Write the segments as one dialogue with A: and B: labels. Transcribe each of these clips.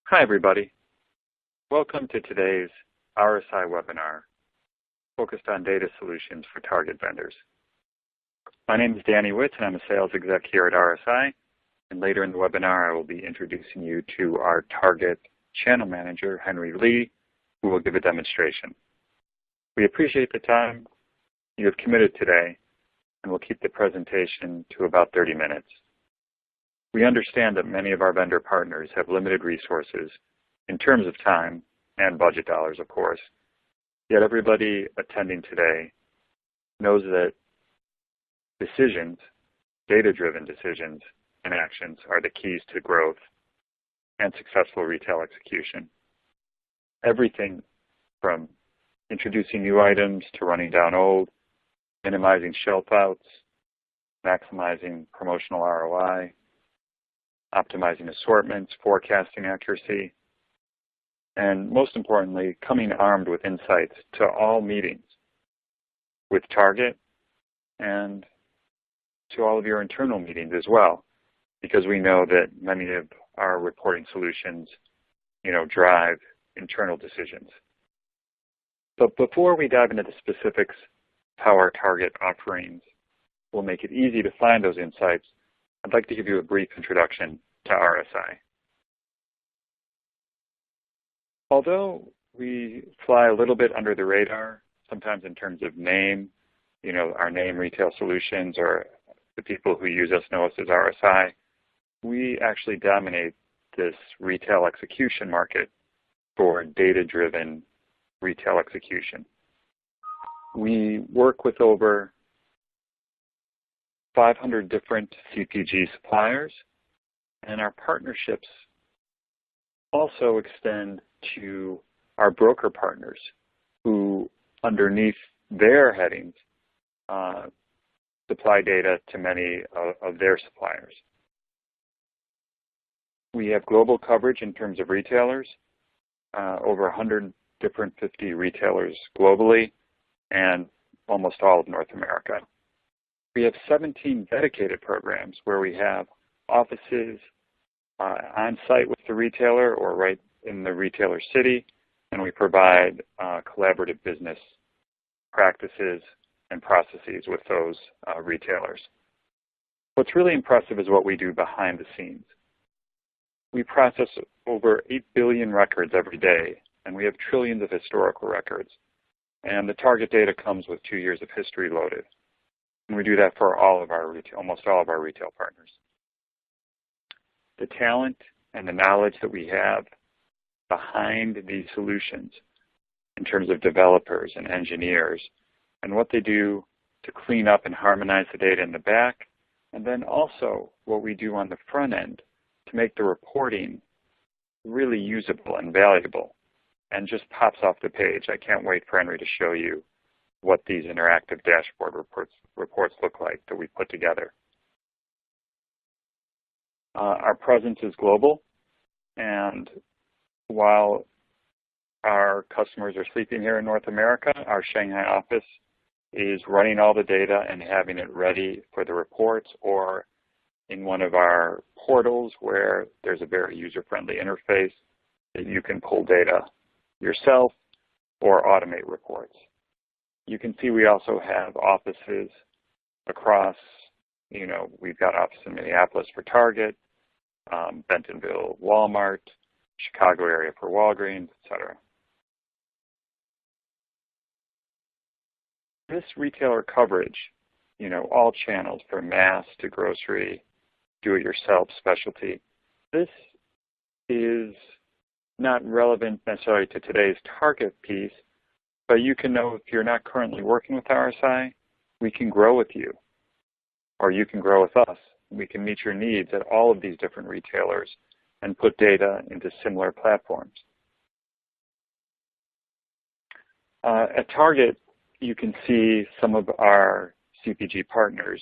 A: Hi, everybody. Welcome to today's RSI webinar focused on data solutions for target vendors. My name is Danny Witz, and I'm a sales exec here at RSI. And later in the webinar, I will be introducing you to our target channel manager, Henry Lee, who will give a demonstration. We appreciate the time you have committed today, and we'll keep the presentation to about 30 minutes. We understand that many of our vendor partners have limited resources in terms of time and budget dollars, of course. Yet everybody attending today knows that decisions, data-driven decisions and actions are the keys to growth and successful retail execution. Everything from introducing new items to running down old, minimizing shelf outs, maximizing promotional ROI, optimizing assortments, forecasting accuracy, and most importantly, coming armed with insights to all meetings with Target and to all of your internal meetings as well, because we know that many of our reporting solutions, drive internal decisions. But before we dive into the specifics of how our Target offerings will make it easy to find those insights, I'd like to give you a brief introduction to RSI. Although we fly a little bit under the radar, sometimes in terms of name, our name Retail Solutions, or the people who use us know us as RSI, we actually dominate this retail execution market for data-driven retail execution. We work with over 500 different CPG suppliers, and our partnerships also extend to our broker partners who, underneath their headings, supply data to many of their suppliers. We have global coverage in terms of retailers, over 150 retailers globally, and almost all of North America. We have 17 dedicated programs where we have offices on site with the retailer or right in the retailer city, and we provide collaborative business practices and processes with those retailers. What's really impressive is what we do behind the scenes. We process over 8 billion records every day, and we have trillions of historical records. And the target data comes with 2 years of history loaded. And we do that for almost all of our retail partners. The talent and the knowledge that we have behind these solutions in terms of developers and engineers and what they do to clean up and harmonize the data in the back, and then also what we do on the front end to make the reporting really usable and valuable and just pops off the page. I can't wait for Henry to show you what these interactive dashboard reports look like that we put together. Our presence is global, and while our customers are sleeping here in North America, our Shanghai office is running all the data and having it ready for the reports, or in one of our portals where there's a very user-friendly interface that you can pull data yourself or automate reports. You can see we also have offices across, we've got offices in Minneapolis for Target, Bentonville, Walmart, Chicago area for Walgreens, etc. This retailer coverage, all channels from mass to grocery, do-it-yourself, specialty, this is not relevant necessarily to today's Target piece, but you can know if you're not currently working with RSI, we can grow with you, or you can grow with us. We can meet your needs at all of these different retailers and put data into similar platforms. At Target, you can see some of our CPG partners,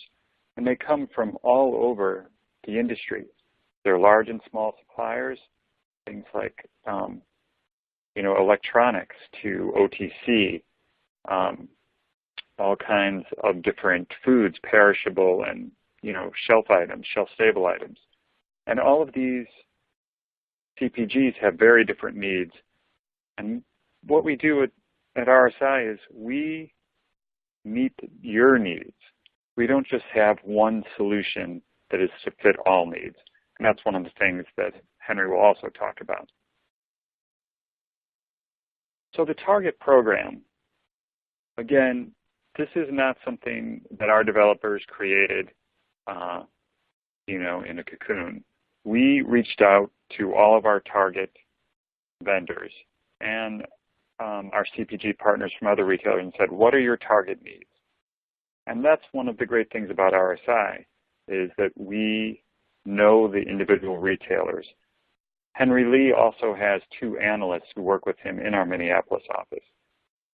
A: and they come from all over the industry. They're large and small suppliers, things like electronics to OTC, all kinds of different foods, perishable and shelf items, shelf-stable items. And all of these CPGs have very different needs. And what we do at RSI is we meet your needs. We don't just have one solution that is to fit all needs. And that's one of the things that Henry will also talk about. So the target program, again, this is not something that our developers created, in a cocoon. We reached out to all of our target vendors and our CPG partners from other retailers and said, what are your target needs? And that's one of the great things about RSI, is that we know the individual retailers. Henry Lee also has 2 analysts who work with him in our Minneapolis office.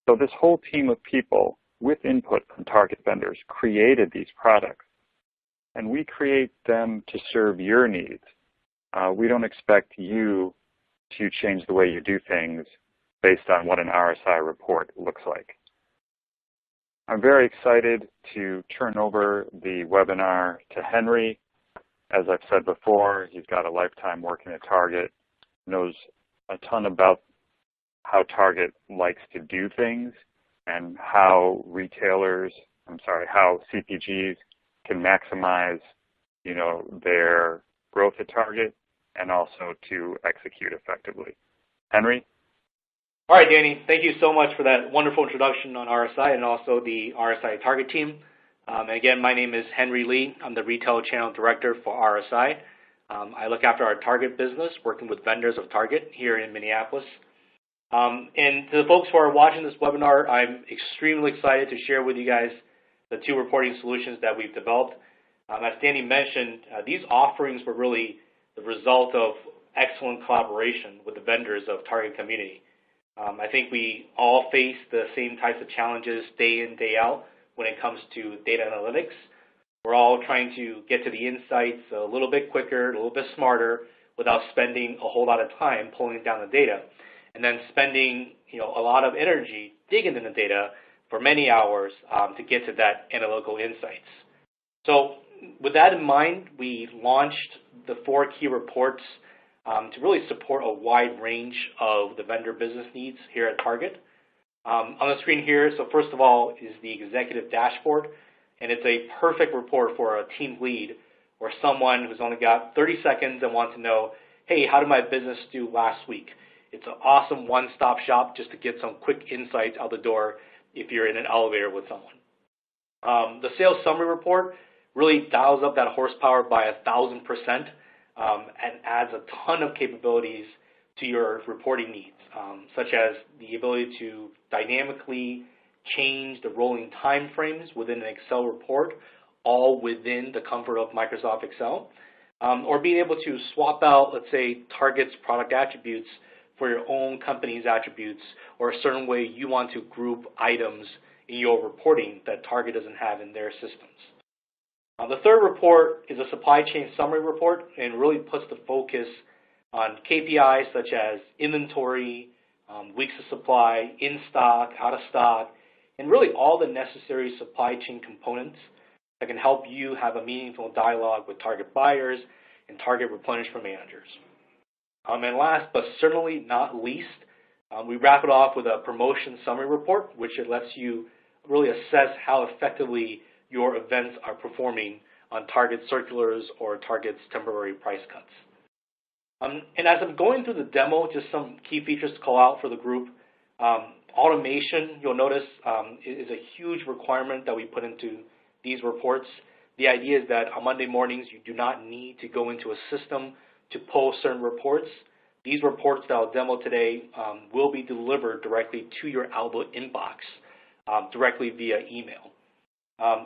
A: So this whole team of people with input from target vendors created these products. And we create them to serve your needs. We don't expect you to change the way you do things based on what an RSI report looks like. I'm very excited to turn over the webinar to Henry. As I've said before, he's got a lifetime working at Target, knows a ton about how Target likes to do things and how how CPGs can maximize, their growth at Target and also to execute effectively. Henry?
B: All right, Danny, thank you so much for that wonderful introduction on RSI and also the RSI Target team. And again, my name is Henry Lee. I'm the Retail Channel Director for RSI. I look after our Target business, working with vendors of Target here in Minneapolis. And to the folks who are watching this webinar, I'm extremely excited to share with you guys the 2 reporting solutions that we've developed. As Danny mentioned, these offerings were really the result of excellent collaboration with the vendors of Target community. I think we all face the same types of challenges day in, day out when it comes to data analytics. We're all trying to get to the insights a little bit quicker, a little bit smarter, without spending a whole lot of time pulling down the data, and then spending a lot of energy digging in the data for many hours to get to that analytical insights. So with that in mind, we launched the 4 key reports to really support a wide range of the vendor business needs here at Target. On the screen here, so first of all is the executive dashboard, and it's a perfect report for a team lead or someone who's only got 30 seconds and wants to know, hey, how did my business do last week? It's an awesome one-stop shop just to get some quick insights out the door if you're in an elevator with someone. The sales summary report really dials up that horsepower by 1,000%. And adds a ton of capabilities to your reporting needs, such as the ability to dynamically change the rolling time frames within an Excel report, all within the comfort of Microsoft Excel, or being able to swap out, let's say, Target's product attributes for your own company's attributes, or a certain way you want to group items in your reporting that Target doesn't have in their systems. The third report is a supply chain summary report and really puts the focus on KPIs such as inventory, weeks of supply, in stock, out of stock, and really all the necessary supply chain components that can help you have a meaningful dialogue with Target buyers and Target replenishment managers. And last but certainly not least, we wrap it off with a promotion summary report, which it lets you really assess how effectively your events are performing on Target circulars or Target's temporary price cuts. And as I'm going through the demo, just some key features to call out for the group. Automation, you'll notice, is a huge requirement that we put into these reports. The idea is that on Monday mornings, you do not need to go into a system to pull certain reports. These reports that I'll demo today will be delivered directly to your Outlook inbox directly via email.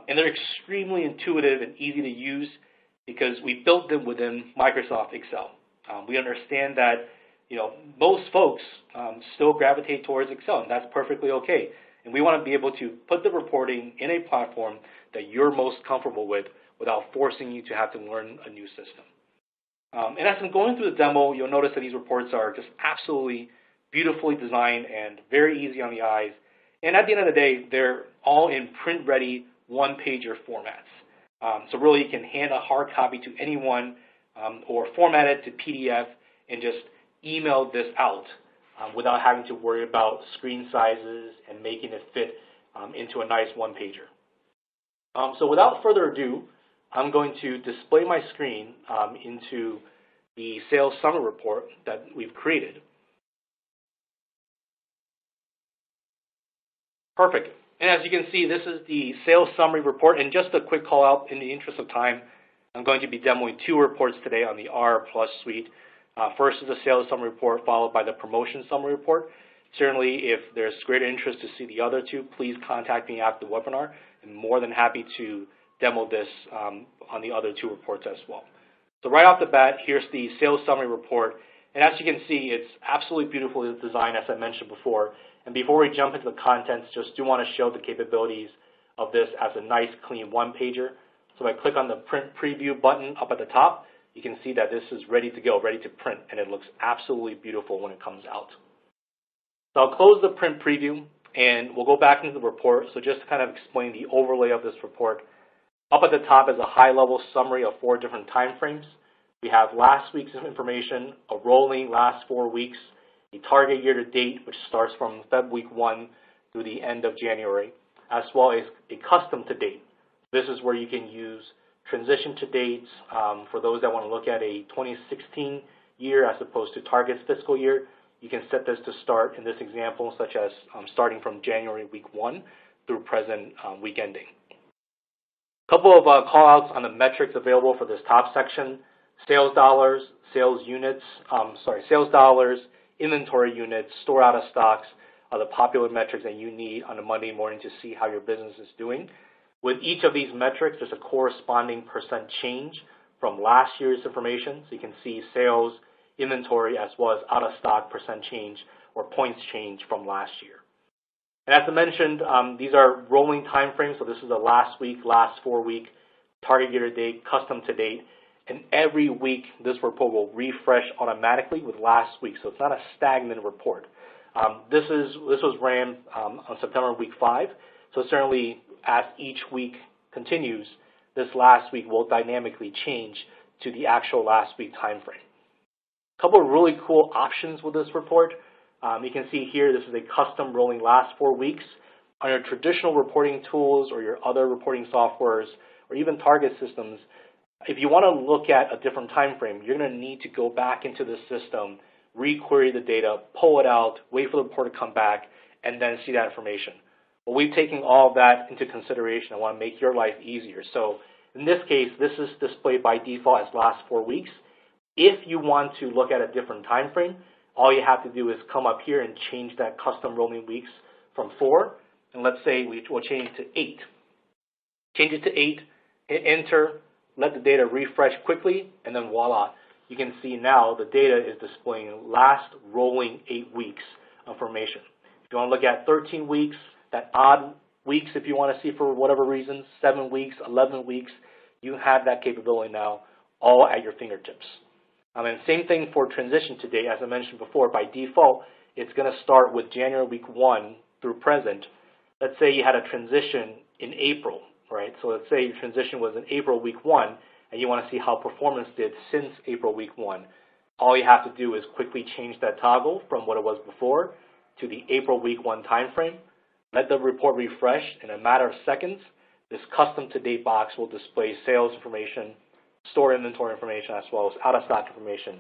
B: And they're extremely intuitive and easy to use because we built them within Microsoft Excel. We understand that most folks still gravitate towards Excel, and that's perfectly okay. And we want to be able to put the reporting in a platform that you're most comfortable with without forcing you to have to learn a new system. And as I'm going through the demo, you'll notice that these reports are just absolutely beautifully designed and very easy on the eyes. And at the end of the day, they're all in print-ready one-pager formats. So really you can hand a hard copy to anyone or format it to PDF and just email this out without having to worry about screen sizes and making it fit into a nice one-pager. So without further ado, I'm going to display my screen into the sales summary report that we've created. Perfect. And as you can see, this is the sales summary report. And just a quick call out in the interest of time, I'm going to be demoing two reports today on the R Plus suite. First is the sales summary report, followed by the promotion summary report. Certainly, if there's greater interest to see the other two, please contact me after the webinar. I'm more than happy to demo this on the other two reports as well. So right off the bat, here's the sales summary report. And as you can see, it's absolutely beautifully designed, as I mentioned before. And before we jump into the contents, just do want to show the capabilities of this as a nice, clean one-pager. So if I click on the print preview button up at the top, you can see that this is ready to go, ready to print, and it looks absolutely beautiful when it comes out. So I'll close the print preview, and we'll go back into the report. So just to kind of explain the overlay of this report, up at the top is a high-level summary of 4 different time frames. We have last week's information, a rolling last 4 weeks, a target year to date, which starts from Feb week 1 through the end of January, as well as a custom to date. This is where you can use transition to dates for those that want to look at a 2016 year as opposed to target's fiscal year. You can set this to start in this example, such as starting from January week 1 through present week ending. A couple of call outs on the metrics available for this top section: sales dollars, sales units, sales dollars, inventory units, store out of stocks are the popular metrics that you need on a Monday morning to see how your business is doing. With each of these metrics, there's a corresponding percent change from last year's information. So you can see sales, inventory, as well as out of stock percent change or points change from last year. And as I mentioned, these are rolling time frames. So this is the last week, last 4 week, target year to date, custom to date. And every week, this report will refresh automatically with last week. So it's not a stagnant report. This was ran on September week 5. So certainly, as each week continues, this last week will dynamically change to the actual last week time frame. A couple of really cool options with this report. You can see here, this is a custom rolling last 4 weeks. On your traditional reporting tools or your other reporting softwares or even target systems, if you want to look at a different time frame, you're going to need to go back into the system, re-query the data, pull it out, wait for the report to come back, and then see that information. Well, we've taken all of that into consideration. I want to make your life easier. So in this case, this is displayed by default as last 4 weeks. If you want to look at a different time frame, all you have to do is come up here and change that custom rolling weeks from 4, and let's say we'll change it to 8. Change it to 8, hit enter, let the data refresh quickly, and then voila. You can see now the data is displaying last rolling 8 weeks information. If you want to look at 13 weeks, that odd weeks if you want to see for whatever reason, 7 weeks, 11 weeks, you have that capability now all at your fingertips. And same thing for transition to date. As I mentioned before, by default, it's going to start with January week 1 through present. Let's say you had a transition in April, right? So let's say your transition was in April week 1, and you want to see how performance did since April week 1. All you have to do is quickly change that toggle from what it was before to the April week 1 time frame. Let the report refresh. In a matter of seconds, this custom to date box will display sales information, store inventory information, as well as out of stock information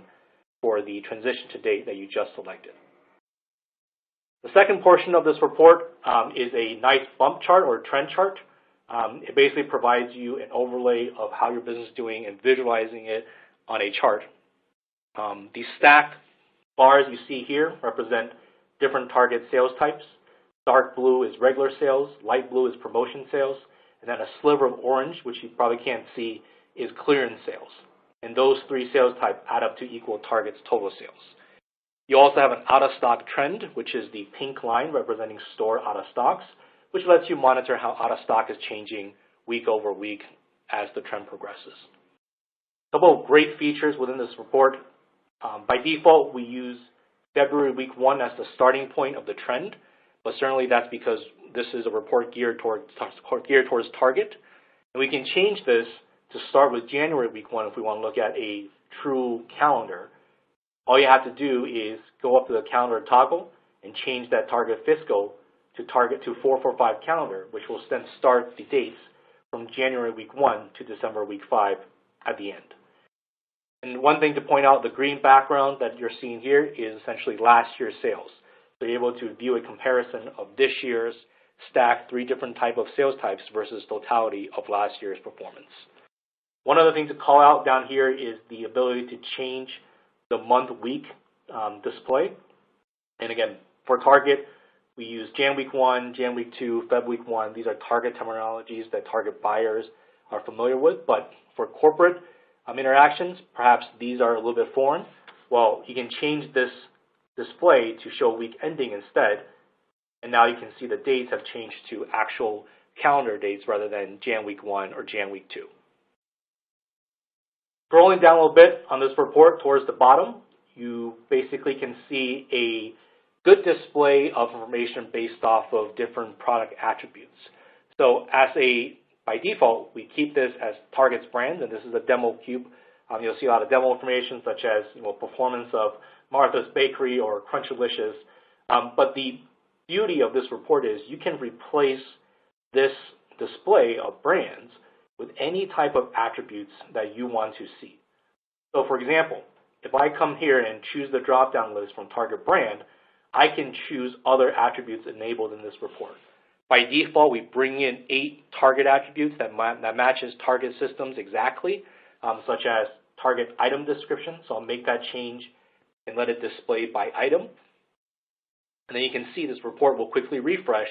B: for the transition to date that you just selected. The second portion of this report is a nice bump chart or trend chart. It basically provides you an overlay of how your business is doing and visualizing it on a chart. The stacked bars you see here represent different target sales types. Dark blue is regular sales, light blue is promotion sales, and then a sliver of orange, which you probably can't see, is clearance sales. And those 3 sales types add up to equal target's total sales. You also have an out-of-stock trend, which is the pink line representing store out-of-stocks, which lets you monitor how out-of-stock is changing week over week as the trend progresses. A couple of great features within this report. By default, we use February week 1 as the starting point of the trend, but certainly that's because this is a report geared towards target. And we can change this to start with January week 1 if we want to look at a true calendar. all you have to do is go up to the calendar toggle and change that target fiscal to 445 calendar, which will then start the dates from January week 1 to December week 5 at the end. And one thing to point out, the green background that you're seeing here is essentially last year's sales. So you're able to view a comparison of this year's stacked 3 different type of sales types versus totality of last year's performance. One other thing to call out down here is the ability to change the month-week display. And again, for Target, we use Jan week 1, Jan week 2, Feb week 1. These are target terminologies that target buyers are familiar with. But for corporate interactions, perhaps these are a little bit foreign. Well, you can change this display to show week ending instead. And now you can see the dates have changed to actual calendar dates rather than Jan week 1 or Jan week 2. Scrolling down a little bit on this report towards the bottom, you basically can see a good display of information based off of different product attributes. So by default, we keep this as Target's brand, and this is a demo cube. You'll see a lot of demo information such as performance of Martha's Bakery or Crunchylicious. But the beauty of this report is you can replace this display of brands with any type of attributes that you want to see. So for example, if I come here and choose the drop-down list from Target brand, I can choose other attributes enabled in this report. By default, we bring in 8 target attributes that matches target systems exactly, such as target item description. So I'll make that change and let it display by item. And then you can see this report will quickly refresh,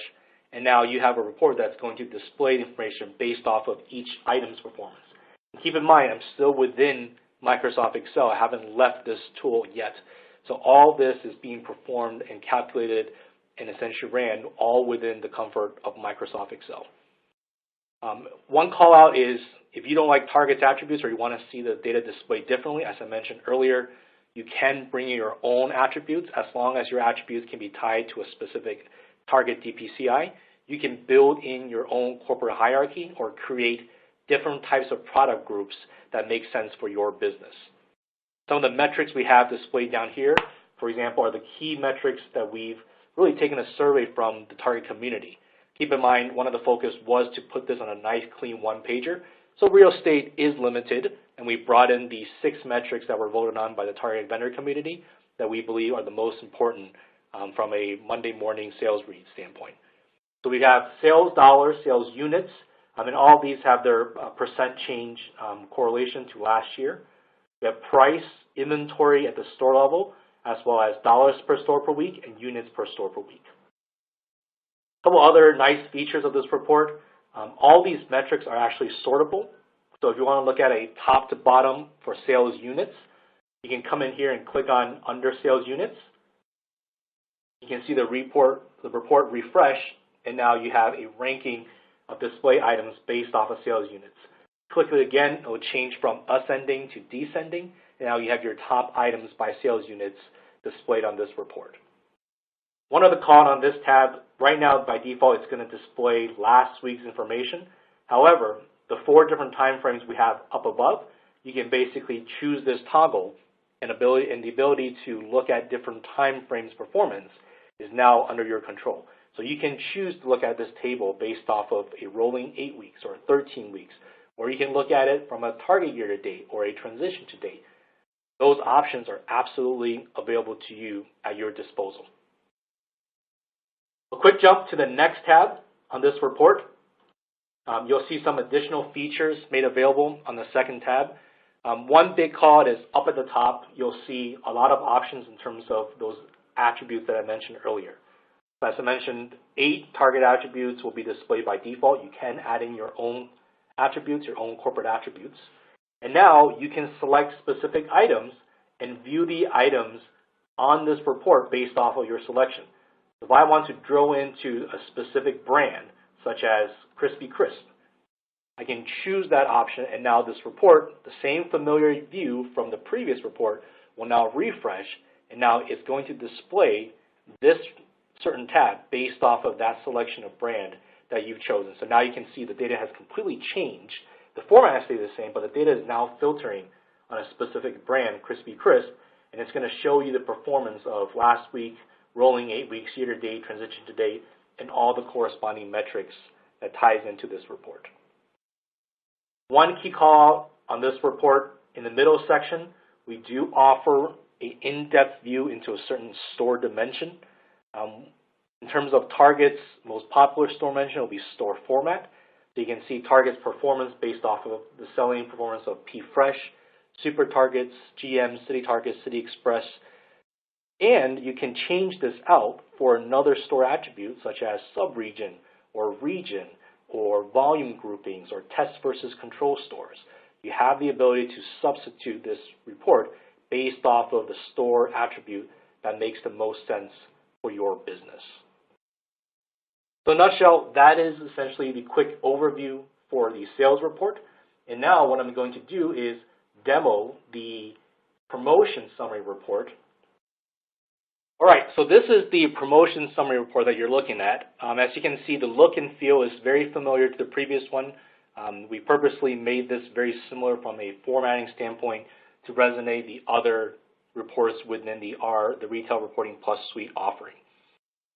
B: and now you have a report that's going to display the information based off of each item's performance. And keep in mind, I'm still within Microsoft Excel. I haven't left this tool yet. So all this is being performed and calculated and essentially ran all within the comfort of Microsoft Excel. One call out is if you don't like Target's attributes or you want to see the data displayed differently, as I mentioned earlier, you can bring in your own attributes as long as your attributes can be tied to a specific Target DPCI. You can build in your own corporate hierarchy or create different types of product groups that make sense for your business. Some of the metrics we have displayed down here, for example, are the key metrics that we've really taken a survey from the Target community. Keep in mind, one of the focus was to put this on a nice, clean one-pager. So real estate is limited, and we brought in the 6 metrics that were voted on by the Target vendor community that we believe are the most important from a Monday morning sales read standpoint. So we have sales dollars, sales units, and all these have their percent change correlation to last year. We have price, inventory at the store level, as well as dollars per store per week and units per store per week. A couple other nice features of this report. All these metrics are actually sortable. So if you want to look at a top to bottom for sales units, you can come in here and click on under sales units. You can see the report refresh, and now you have a ranking of display items based off of sales units. Click it again, it will change from ascending to descending, and now you have your top items by sales units displayed on this report. One other call on this tab, right now by default it's going to display last week's information. However, the 4 different time frames we have up above, you can basically choose this toggle, and the ability to look at different time frames performance is now under your control. So you can choose to look at this table based off of a rolling 8 weeks or 13 weeks, or you can look at it from a target year to date or a transition to date. Those options are absolutely available to you at your disposal. A quick jump to the next tab on this report. You'll see some additional features made available on the second tab. One big call is up at the top. You'll see a lot of options in terms of those attributes that I mentioned earlier. As I mentioned, 8 target attributes will be displayed by default. You can add in your own attributes, your own corporate attributes. And now you can select specific items and view the items on this report based off of your selection. If I want to drill into a specific brand, such as Crispy Crisp, I can choose that option, and now this report, the same familiar view from the previous report, will now refresh, and now it's going to display this certain tab based off of that selection of brand that you've chosen. So now you can see the data has completely changed. The format stays the same, but the data is now filtering on a specific brand, Crispy Crisp, and it's going to show you the performance of last week, rolling 8 weeks, year to date, transition to date, and all the corresponding metrics that ties into this report. One key call on this report, in the middle section, we do offer an in-depth view into a certain store dimension. In terms of Target's most popular store dimension will be store format. So you can see Target's performance based off of the selling performance of P Fresh, Super Targets, GM, City Target, City Express. And you can change this out for another store attribute such as sub-region or region or volume groupings or test versus control stores. You have the ability to substitute this report based off of the store attribute that makes the most sense for your business. So in a nutshell, that is essentially the quick overview for the sales report. And now what I'm going to do is demo the promotion summary report. All right, so this is the promotion summary report that you're looking at. As you can see, the look and feel is very familiar to the previous one. We purposely made this very similar from a formatting standpoint to resonate the other reports within the Retail Reporting Plus suite offering.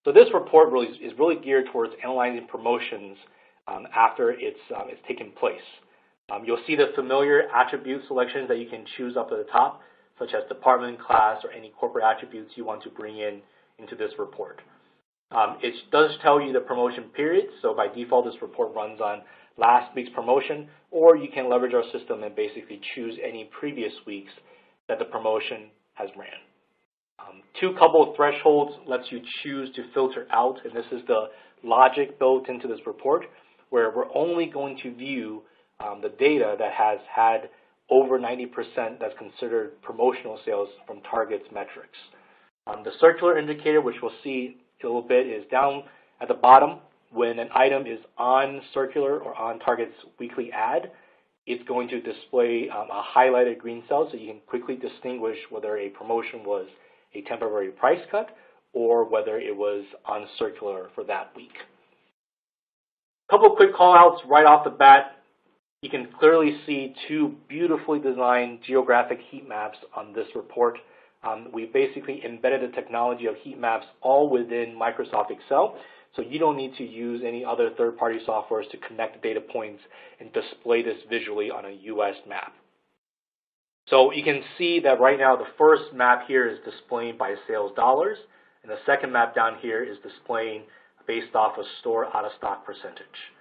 B: So this report is really geared towards analyzing promotions after it's taken place. You'll see the familiar attribute selections that you can choose up at the top, such as department, class, or any corporate attributes you want to bring into this report. It does tell you the promotion period, so by default this report runs on last week's promotion, or you can leverage our system and basically choose any previous weeks that the promotion has ran. Two couple of thresholds lets you choose to filter out, and this is the logic built into this report, where we're only going to view the data that has had over 90% that's considered promotional sales from Target's metrics. The circular indicator, which we'll see in a little bit, is down at the bottom. When an item is on circular or on Target's weekly ad, it's going to display a highlighted green cell so you can quickly distinguish whether a promotion was a temporary price cut or whether it was on circular for that week. A couple of quick call outs right off the bat. You can clearly see two beautifully designed geographic heat maps on this report. We basically embedded the technology of heat maps all within Microsoft Excel, so you don't need to use any other third-party softwares to connect the data points and display this visually on a US map. So you can see that right now the first map here is displaying by sales dollars, and the second map down here is displaying based off of store out-of-stock percentage.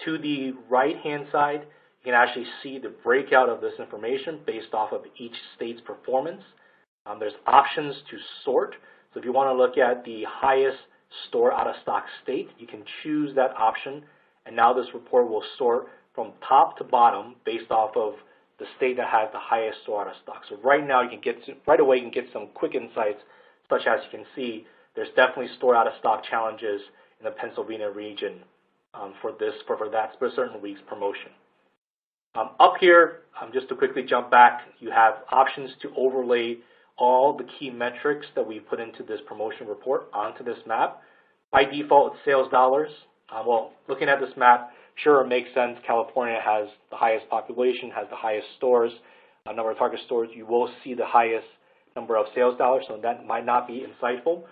B: To the right-hand side, you can actually see the breakout of this information based off of each state's performance. There's options to sort. So if you want to look at the highest store out-of-stock state, you can choose that option, and now this report will sort from top to bottom based off of the state that has the highest store out-of-stock. So right now, right away you can get some quick insights, such as you can see there's definitely store out-of-stock challenges in the Pennsylvania region for that certain week's promotion. Up here, just to quickly jump back, you have options to overlay all the key metrics that we put into this promotion report onto this map. By default, it's sales dollars. Well, looking at this map, sure, it makes sense. California has the highest population, has the highest stores, number of Target stores. You will see the highest number of sales dollars, so that might not be insightful.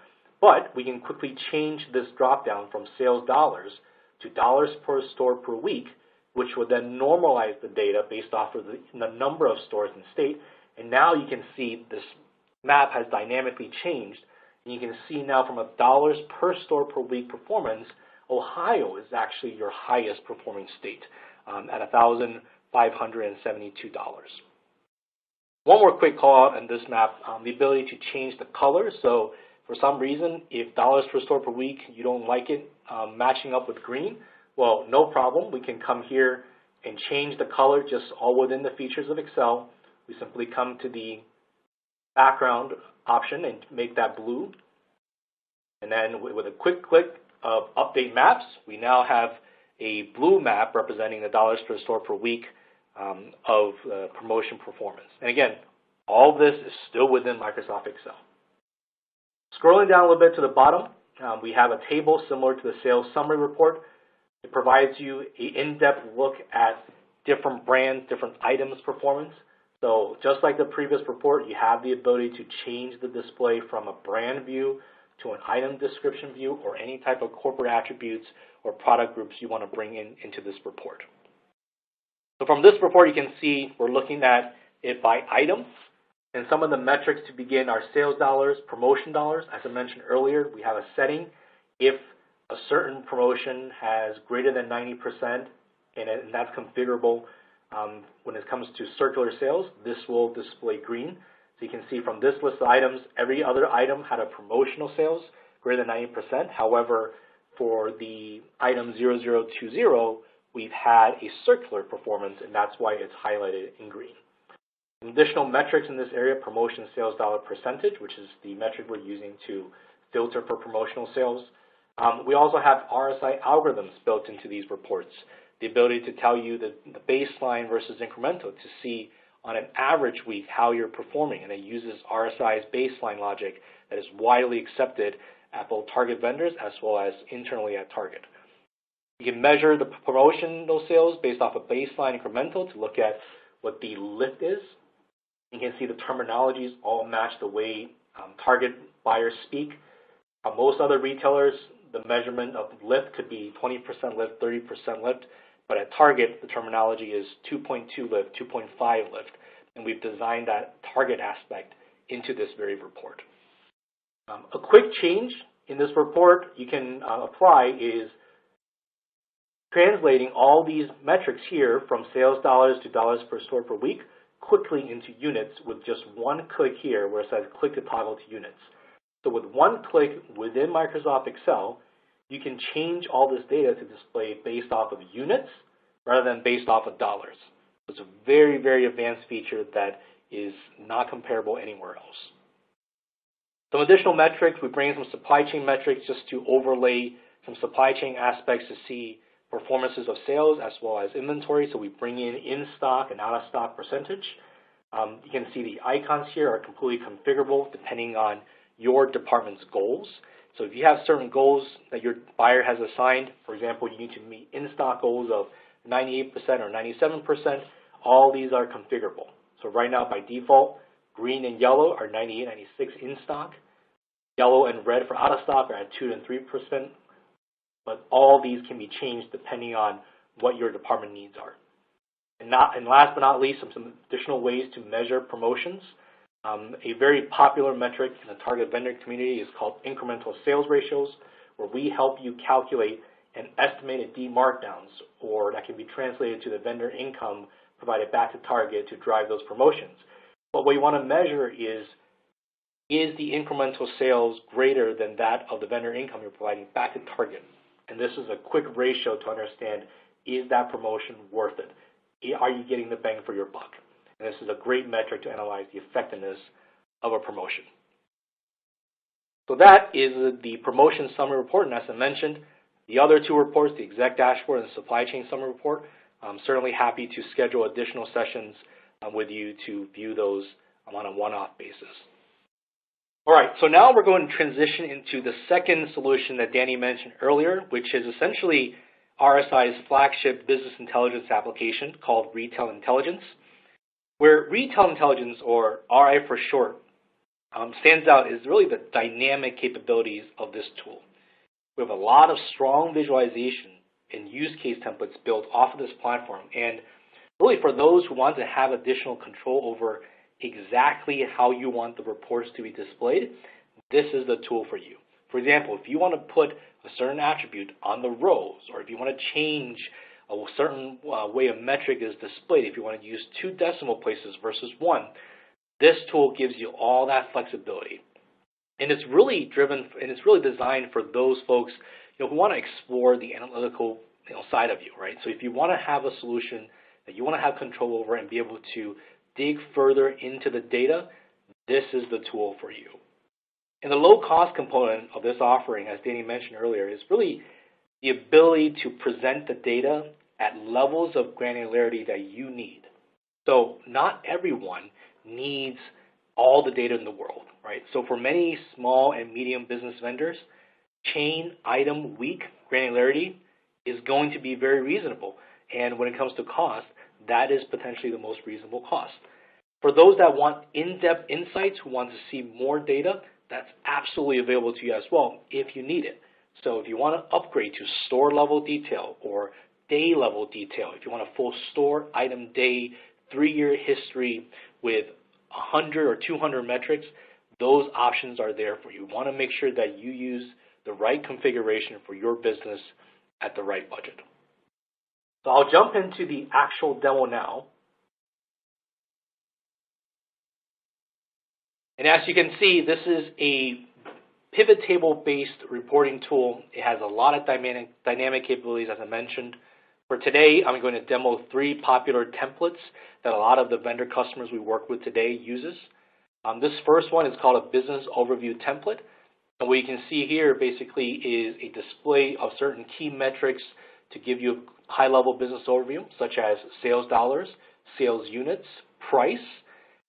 B: But we can quickly change this drop-down from sales dollars to dollars per store per week, which would then normalize the data based off of the number of stores in the state. And now you can see this map has dynamically changed. And you can see now from a dollars per store per week performance, Ohio is actually your highest performing state at $1,572. One more quick call out on this map, the ability to change the color. So for some reason, if dollars per store per week, you don't like it matching up with green, well, no problem. We can come here and change the color just all within the features of Excel. We simply come to the background option and make that blue. And then with a quick click of Update Maps, we now have a blue map representing the dollars per store per week of promotion performance. And again, all of this is still within Microsoft Excel. Scrolling down a little bit to the bottom, we have a table similar to the sales summary report. It provides you an in-depth look at different brands, different items performance. So just like the previous report, you have the ability to change the display from a brand view to an item description view or any type of corporate attributes or product groups you want to bring into this report. So from this report, you can see we're looking at it by item. And some of the metrics to begin are sales dollars, promotion dollars. As I mentioned earlier, we have a setting. If a certain promotion has greater than 90%, and that's configurable when it comes to circular sales, this will display green. So you can see from this list of items, every other item had a promotional sales greater than 90%. However, for the item 0020, we've had a circular performance, and that's why it's highlighted in green. Additional metrics in this area, promotion sales dollar percentage, which is the metric we're using to filter for promotional sales. We also have RSI algorithms built into these reports, the ability to tell you the baseline versus incremental to see on an average week how you're performing, and it uses RSI's baseline logic that is widely accepted at both target vendors as well as internally at Target. You can measure the promotional sales based off of baseline incremental to look at what the lift is. You can see the terminologies all match the way Target buyers speak. Most other retailers, the measurement of lift could be 20% lift, 30% lift, but at Target, the terminology is 2.2 lift, 2.5 lift, and we've designed that Target aspect into this very report. A quick change in this report you can apply is translating all these metrics here from sales dollars to dollars per store per week quickly into units with just one click here where it says click to toggle to units. So with one click within Microsoft Excel, you can change all this data to display based off of units rather than based off of dollars. It's a very, very advanced feature that is not comparable anywhere else. Some additional metrics, we bring in some supply chain metrics just to overlay some supply chain aspects to see performances of sales as well as inventory. So we bring in stock and out of stock percentage. You can see the icons here are completely configurable depending on your department's goals. So if you have certain goals that your buyer has assigned, for example, you need to meet in-stock goals of 98% or 97%, all these are configurable. So right now by default, green and yellow are 98, 96 in stock. Yellow and red for out of stock are at 2 and 3%. But all these can be changed depending on what your department needs are. And last but not least, some additional ways to measure promotions. A very popular metric in the target vendor community is called incremental sales ratios, where we help you calculate an estimated D markdowns, or that can be translated to the vendor income provided back to Target to drive those promotions. But what you want to measure is the incremental sales greater than that of the vendor income you're providing back to Target? And this is a quick ratio to understand, is that promotion worth it? Are you getting the bang for your buck? And this is a great metric to analyze the effectiveness of a promotion. So that is the promotion summary report. And as I mentioned, the other two reports, the exec dashboard and the supply chain summary report, I'm certainly happy to schedule additional sessions with you to view those on a one-off basis. All right, so now we're going to transition into the second solution that Danny mentioned earlier, which is essentially RSI's flagship business intelligence application called Retail Intelligence, where Retail Intelligence, or RI for short, stands out is really the dynamic capabilities of this tool. We have a lot of strong visualization and use case templates built off of this platform, and really for those who want to have additional control over exactly how you want the reports to be displayed, this is the tool for you. For example, if you want to put a certain attribute on the rows, or if you want to change a certain way a metric is displayed, if you want to use 2 decimal places versus 1, this tool gives you all that flexibility. And it's really designed for those folks who want to explore the analytical side of you, right? So if you want to have a solution that you want to have control over and be able to dig further into the data, this is the tool for you. And the low-cost component of this offering, as Danny mentioned earlier, is really the ability to present the data at levels of granularity that you need. So not everyone needs all the data in the world, right? So for many small and medium business vendors, chain, item, week granularity is going to be very reasonable. And when it comes to cost, that is potentially the most reasonable cost. For those that want in-depth insights, who want to see more data, that's absolutely available to you as well if you need it. So if you want to upgrade to store level detail or day level detail, if you want a full store item day, 3-year history with 100 or 200 metrics, those options are there for you. You want to make sure that you use the right configuration for your business at the right budget. So I'll jump into the actual demo now. And as you can see, this is a pivot table-based reporting tool. It has a lot of dynamic capabilities, as I mentioned. For today, I'm going to demo 3 popular templates that a lot of the vendor customers we work with today uses. This first one is called a business overview template. And what you can see here basically is a display of certain key metrics to give you a high-level business overview, such as sales dollars, sales units, price,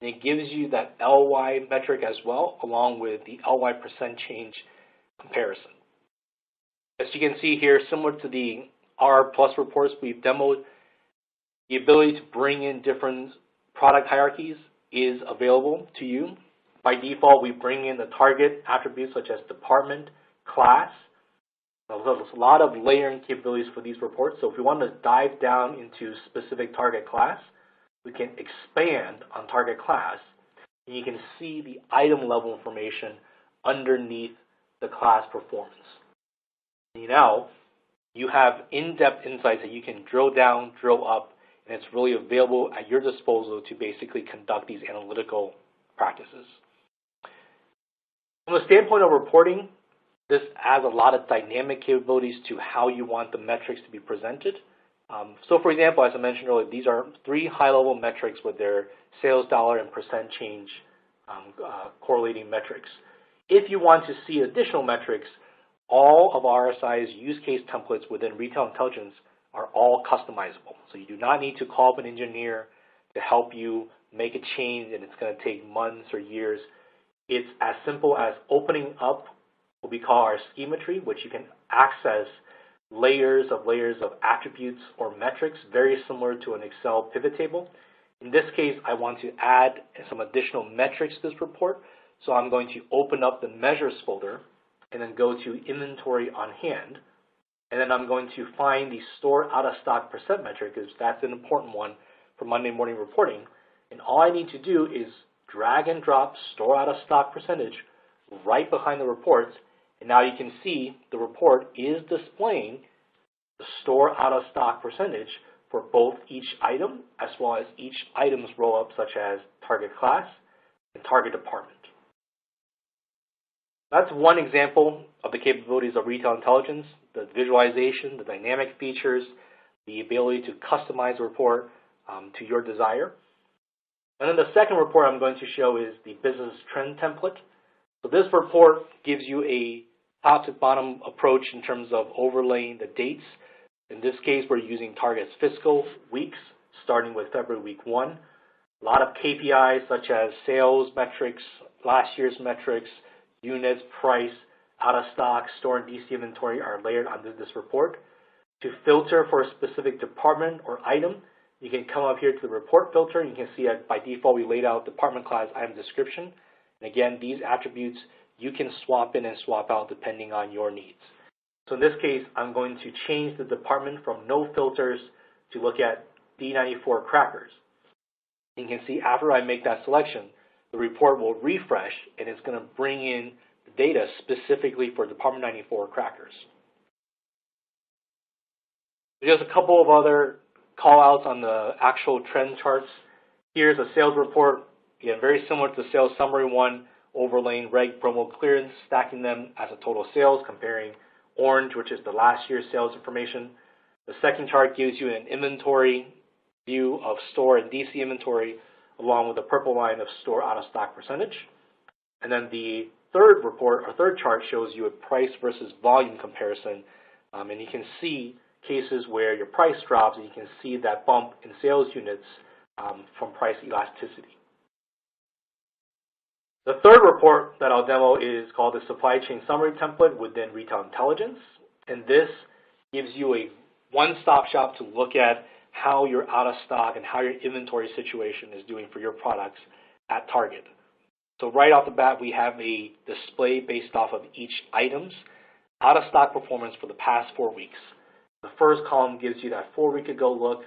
B: and it gives you that LY metric as well, along with the LY percent change comparison. As you can see here, similar to the R Plus reports we've demoed, the ability to bring in different product hierarchies is available to you. By default, we bring in the target attributes such as department, class. There's a lot of layering capabilities for these reports. So if we want to dive down into specific target class, we can expand on target class, and you can see the item level information underneath the class performance. Now, you have in-depth insights that you can drill down, drill up, and it's really available at your disposal to basically conduct these analytical practices. From the standpoint of reporting, this adds a lot of dynamic capabilities to how you want the metrics to be presented. So for example, as I mentioned earlier, these are 3 high-level metrics with their sales dollar and percent change correlating metrics. If you want to see additional metrics, all of RSI's use case templates within Retail Intelligence are all customizable. So you do not need to call up an engineer to help you make a change, and it's going to take months or years. It's as simple as opening up what we call our schema tree, which you can access layers of attributes or metrics, very similar to an Excel pivot table. In this case, I want to add some additional metrics to this report, so I'm going to open up the measures folder and then go to inventory on hand, and then I'm going to find the store out of stock percent metric, because that's an important one for Monday morning reporting. And all I need to do is drag and drop store out of stock percentage right behind the reports. And now you can see the report is displaying the store out of stock percentage for both each item as well as each item's roll up, such as target class and target department. That's one example of the capabilities of Retail Intelligence, the visualization, the dynamic features, the ability to customize the report to your desire. And then the second report I'm going to show is the business trend template. So this report gives you a top to bottom approach in terms of overlaying the dates. In this case, we're using Target's fiscal weeks, starting with February week 1. A lot of KPIs such as sales metrics, last year's metrics, units, price, out of stock, store and DC inventory are layered onto this report. To filter for a specific department or item, you can come up here to the report filter. You can see that by default we laid out department class item description. And again, these attributes you can swap in and swap out depending on your needs. So in this case, I'm going to change the department from no filters to look at D94 crackers. You can see after I make that selection, the report will refresh and it's going to bring in the data specifically for Department 94 crackers. There's a couple of other call outs on the actual trend charts. Here's a sales report, again, very similar to the sales summary one, overlaying reg promo clearance, stacking them as a total sales, comparing orange, which is the last year's sales information. The second chart gives you an inventory view of store and DC inventory, along with the purple line of store out of stock percentage. And then the third report, or third chart, shows you a price versus volume comparison. And you can see cases where your price drops, and you can see that bump in sales units from price elasticity. The third report that I'll demo is called the Supply Chain Summary Template within Retail Intelligence. And this gives you a one-stop shop to look at how your out of stock and how your inventory situation is doing for your products at Target. So right off the bat, we have a display based off of each item's out of stock performance for the past 4 weeks. The first column gives you that 4 week ago look,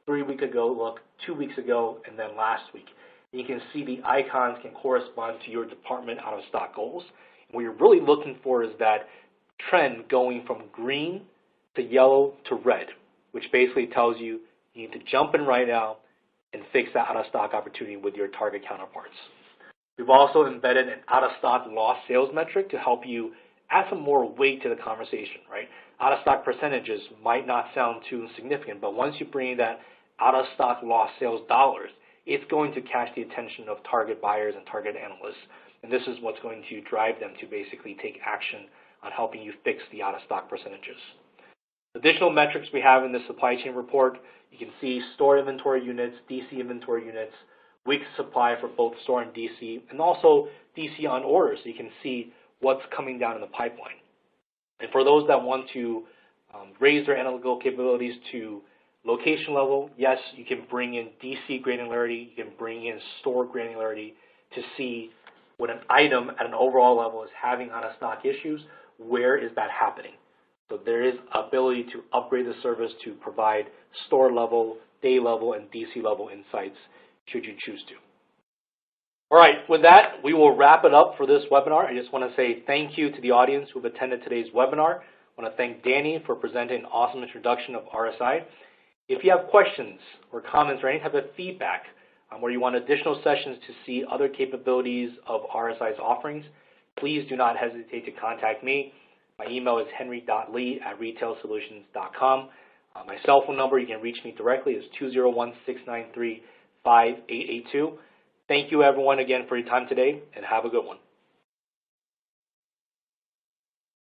B: 3 week ago look, 2 weeks ago, and then last week. And you can see the icons can correspond to your department out of stock goals. And what you're really looking for is that trend going from green to yellow to red, which basically tells you you need to jump in right now and fix that out of stock opportunity with your Target counterparts. We've also embedded an out of stock lost sales metric to help you add some more weight to the conversation, right? Out of stock percentages might not sound too insignificant, but once you bring in that out of stock lost sales dollars, it's going to catch the attention of target buyers and target analysts. And this is what's going to drive them to basically take action on helping you fix the out of stock percentages. Additional metrics we have in the supply chain report, you can see store inventory units, DC inventory units, weeks supply for both store and DC, and also DC on order, so you can see what's coming down in the pipeline. And for those that want to raise their analytical capabilities to location level, yes, you can bring in DC granularity, you can bring in store granularity to see when an item at an overall level is having out of stock issues, where is that happening? So there is ability to upgrade the service to provide store level, day level, and DC level insights should you choose to. All right, with that, we will wrap it up for this webinar. I just want to say thank you to the audience who have attended today's webinar. I want to thank Danny for presenting an awesome introduction of RSI. If you have questions or comments or any type of feedback or you want additional sessions to see other capabilities of RSI's offerings, please do not hesitate to contact me. My email is henry.lee@retailsolutions.com. My cell phone number, you can reach me directly, is 201-693-5882. Thank you, everyone, again for your time today, and have a good one.